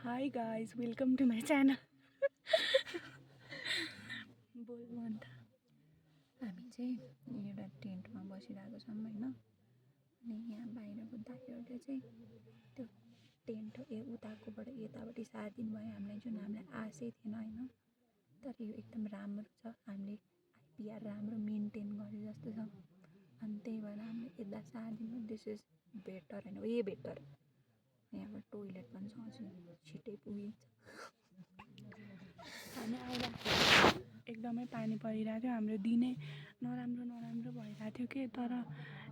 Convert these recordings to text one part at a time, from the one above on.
Hi guys, welcome to my channel. बोल्नु अन्त हामी चाहिँ एउटा टेन्टमा बसिरहेको छौँ होइन। अनि यहाँ बाहिरको दाइहरूले चाहिँ त्यो टेन्ट उताकोबाट यतापट्टि सारिदिनु भयो हामीलाई, जुन हामीलाई आशै थिएन होइन। तर यो एकदम राम्रो छ, हामीले आइपिआर राम्रो मेन्टेन गरे जस्तो छ। अनि त्यही भएर हामीले यता सारिदिनु। दिस इज बेटर होइन, वे बेटर। यहाँबाट टोइलेट पनि छ, छिटै पुगिन्छ। हामी आइरहेको एकदमै पानी परिरहेको थियो। हाम्रो दिनै नराम्रो भइरहेको थियो कि तर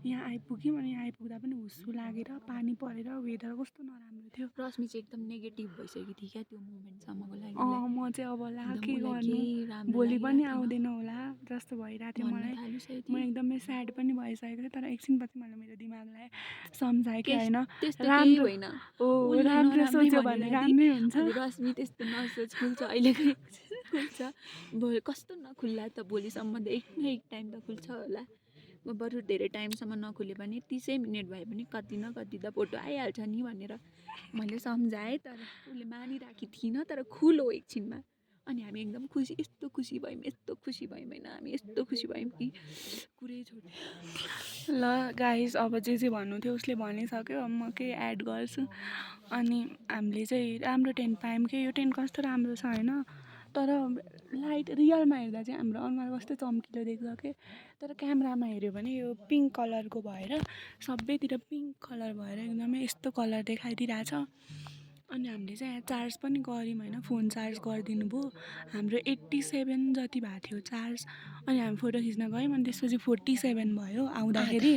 यहाँ आइपुग्यौँ। अनि यहाँ आइपुग्दा पनि हुस्सु लागेर पानी परेर वेदर कस्तो नराम्रो थियो। रश्मि चाहिँ एकदम नेगेटिभ भइसकेको थियो क्या त्यो मोमेन्टसम्मको लागि। म चाहिँ अब ला के गर्नु, राम्रो भोलि पनि लागिरहेको थिएन। आउँदैन होला जस्तो भइरहेको थियो भन्न मलाई। थालिसकेको म थिएँ। एकदमै स्याड पनि भइसकेको थिएँ। तर एकछिनपछि मैले मेरो दिमागलाई सम्झाएँ कि होइन त्यस्तो केही राम्रो होइन, हो, उसले राम्रो नराम्रै सोच्यो भने भनिरहेको राम्रै थिएँ। हुन्छ। अनि रश्मि त्यस्तो नसोच, खुल्छ अहिलेकै खुल्छ, भोलि कस्तो नखुल्ला त, भोलिसम्म त एक न एक टाइम त खुल्छ होला। बरु धेरै टाइमसम्म नखुले पनि 30 मिनट भए पनि कति न कति त फोटो आइहाल्छ नि भनेर मैले सम्झाएँ। तर उसले मानिराखी थिइनँ, तर खुलो एकछिनमा। अनि हामी एकदम खुसी, यस्तो खुसी भयौँ होइन, हामी यस्तो खुसी भयौँ कि कुरै छोड्यो। ल गाइस, अब जे भन्नु थियो उसले भनिसक्यो। अब म केही एड गर्छु। अनि हामीले चाहिँ राम्रो टेन्ट पायौँ कि यो टेन्ट कस्तो राम्रो छ होइन। तर लाइट रियलमा हेर्दा चाहिँ हाम्रो अनुहार कस्तो चम्किलो देख्छ कि, तर क्यामेरामा हेऱ्यो भने यो पिङ्क कलरको भएर सबैतिर पिङ्क कलर भएर एकदमै यस्तो कलर देखाइदिरहेछ। अनि हामीले चाहिँ यहाँ चार्ज पनि गऱ्यौँ होइन, फोन चार्ज गरिदिनु भयो। हाम्रो 87 जति भएको थियो चार्ज। अनि हामी फोटो खिच्न गयौँ। अनि त्यसपछि 47 भयो आउँदाखेरि।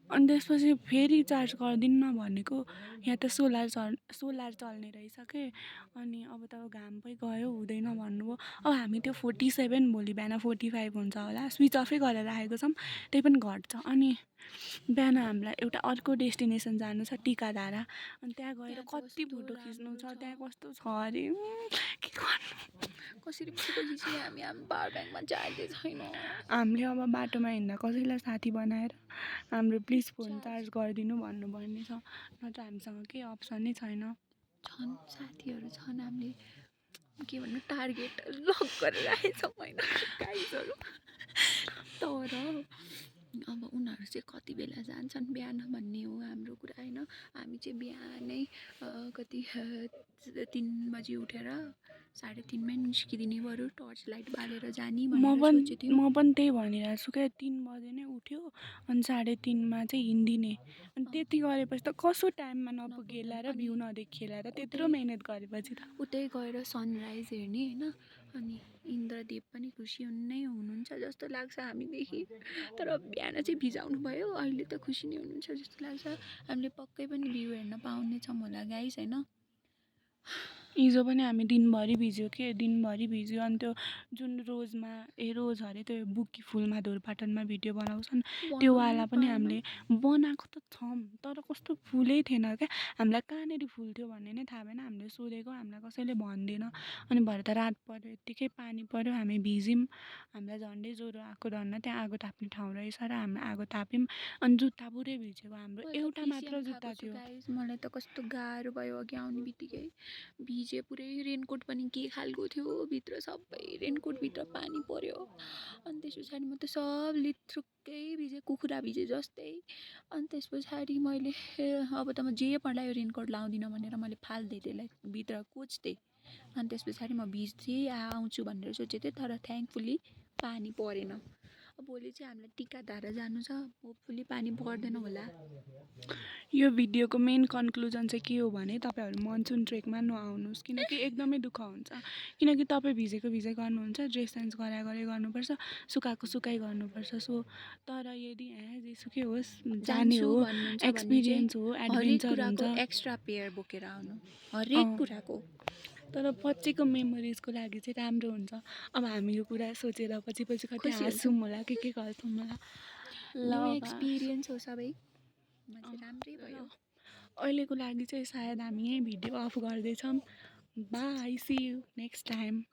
अनि त्यसपछि फेरि चार्ज गरिदिनु न भनेको, यहाँ त सोलर चल्ने रहेछ के। अनि अब त घाम पनि गयो, हुँदैन भन्नुभयो। अब हामी त्यो 47 भोलि बिहान 45 हुन्छ होला, स्विच अफै गरेर राखेको छौँ, त्यही पनि घट्छ। अनि बिहान हामीलाई एउटा अर्को डेस्टिनेसन जानु छ, टिकाधारा। अनि त्यहाँ गएर कति फोटो खिच्नु छ, त्यहाँ कस्तो छ अरे के गर्नु। कसरी फोटो खिच्ने हामी पावर ब्याङ्कमा चार्जै छैन। हामीले अब बाटोमा हिँड्दा कसैलाई साथी बनाएर हाम्रो प्लिज फोन चार्ज गरिदिनु भन्नुपर्ने छ, नत्र हामीसँग केही अप्सनै छैन। छन् साथीहरू छन्, हामीले के भन्नु टार्गेट लक गरेर राखेछौँ होइन गाइजहरू। तर अब उनीहरू चाहिँ कति बेला जान्छन् बिहान भन्ने हो हाम्रो कुरा होइन। हामी चाहिँ बिहानै कति 3 बजी उठेर 3:30मै निस्किदिने, बरु टर्च लाइट बालेर जाने भनेर सोचेको थियौँ। म पनि त्यही भनिरहेको छु क्या, 3 बजे नै उठ्यो अनि 3:30मा चाहिँ हिँडिदिने। अनि त्यति गरेपछि त कसो टाइममा नपुगेला र भ्यू नदेखिएला र त्यत्रो मिहिनेत गरेपछि त। उतै गएर सनराइज हेर्ने होइन। अनि इन्द्रदेव पनि खुसी हुनुहुन्छ जस्तो लाग्छ हामीदेखि। तर बिहान चाहिँ भिजाउनु भयो, अहिले त खुसी नै हुनुहुन्छ जस्तो लाग्छ। हामीले पक्कै पनि भ्यू हेर्न पाउनेछौँ होला गाइस होइन। हिजो पनि हामी दिनभरि भिज्यो के, दिनभरि भिज्यो। अनि त्यो जुन रोज अरे त्यो बुकी फुलमा धुरपाटनमा भिडियो बनाउँछन् त्योवाला पनि हामीले बनाएको त छौँ, तर कस्तो फुलै थिएन क्या। हामीलाई कहाँनिर फुल थियो भन्ने नै थाहा भएन। हामीले सोधेको, हामीलाई कसैले भनिदिएन। अनि भरे त रात पऱ्यो, यत्तिकै पानी पऱ्यो, हामी भिज्यौँ। हामीलाई झन्डै ज्वरो आएको धन्न, त्यहाँ आगो ताप्ने ठाउँ रहेछ र हामी आगो ताप्यौँ। अनि जुत्ता पुरै भिजेको, हाम्रो एउटा मात्र जुत्ता थियो। मलाई त कस्तो गाह्रो भयो अघि आउने बित्तिकै, भिजे पुरै। रेनकोट पनि के खालको थियो, भित्र सबै रेनकोटभित्र पानी पऱ्यो। अनि त्यस पछाडि म त सब लिथ्रुक्कै भिजेँ, कुखुरा भिजे जस्तै। अनि त्यस पछाडि मैले अब त म जे पर्ला यो रेनकोट लाउँदिनँ भनेर मैले फालिदिएँ, त्यसलाई भित्र कोच्दिएँ। अनि त्यस पछाडि म भिज्दै आउँछु भनेर सोचेको थिएँ, तर थ्याङ्कफुल्ली पानी परेन। भोलि चाहिँ हामीलाई टिकाधारा जानु छ, होपफुल्ली पानी पर्दैन होला। यो भिडियोको मेन कन्क्लुजन चाहिँ के हो भने तपाईँहरू मनसुन ट्रेकमा नआउनुहोस्, किनकि एकदमै दुःख हुन्छ। किनकि तपाईँ भिजेको गर्नुहुन्छ, ड्रेस चेन्ज गरे गर्नुपर्छ, सुकाएको सुकाइ गर्नुपर्छ। सो तर यदि जेसुकै होस् जाने हो, एक्सपिरियन्स हो, एडभेन्चर हुन्छ। एक्स्ट्रा पेयर बोकेर आउनु हरेक कुराको। तर पछिको मेमोरिजको लागि चाहिँ राम्रो हुन्छ। अब हामी यो कुरा सोचेर पछि कति हाँसौँ होला, के गर्छौँ होला। ल एक्सपिरियन्स हो सबै, राम्रै भयो। अहिलेको लागि चाहिँ सायद हामी यहीँ भिडियो अफ गर्दैछौँ। Bye, see you next time.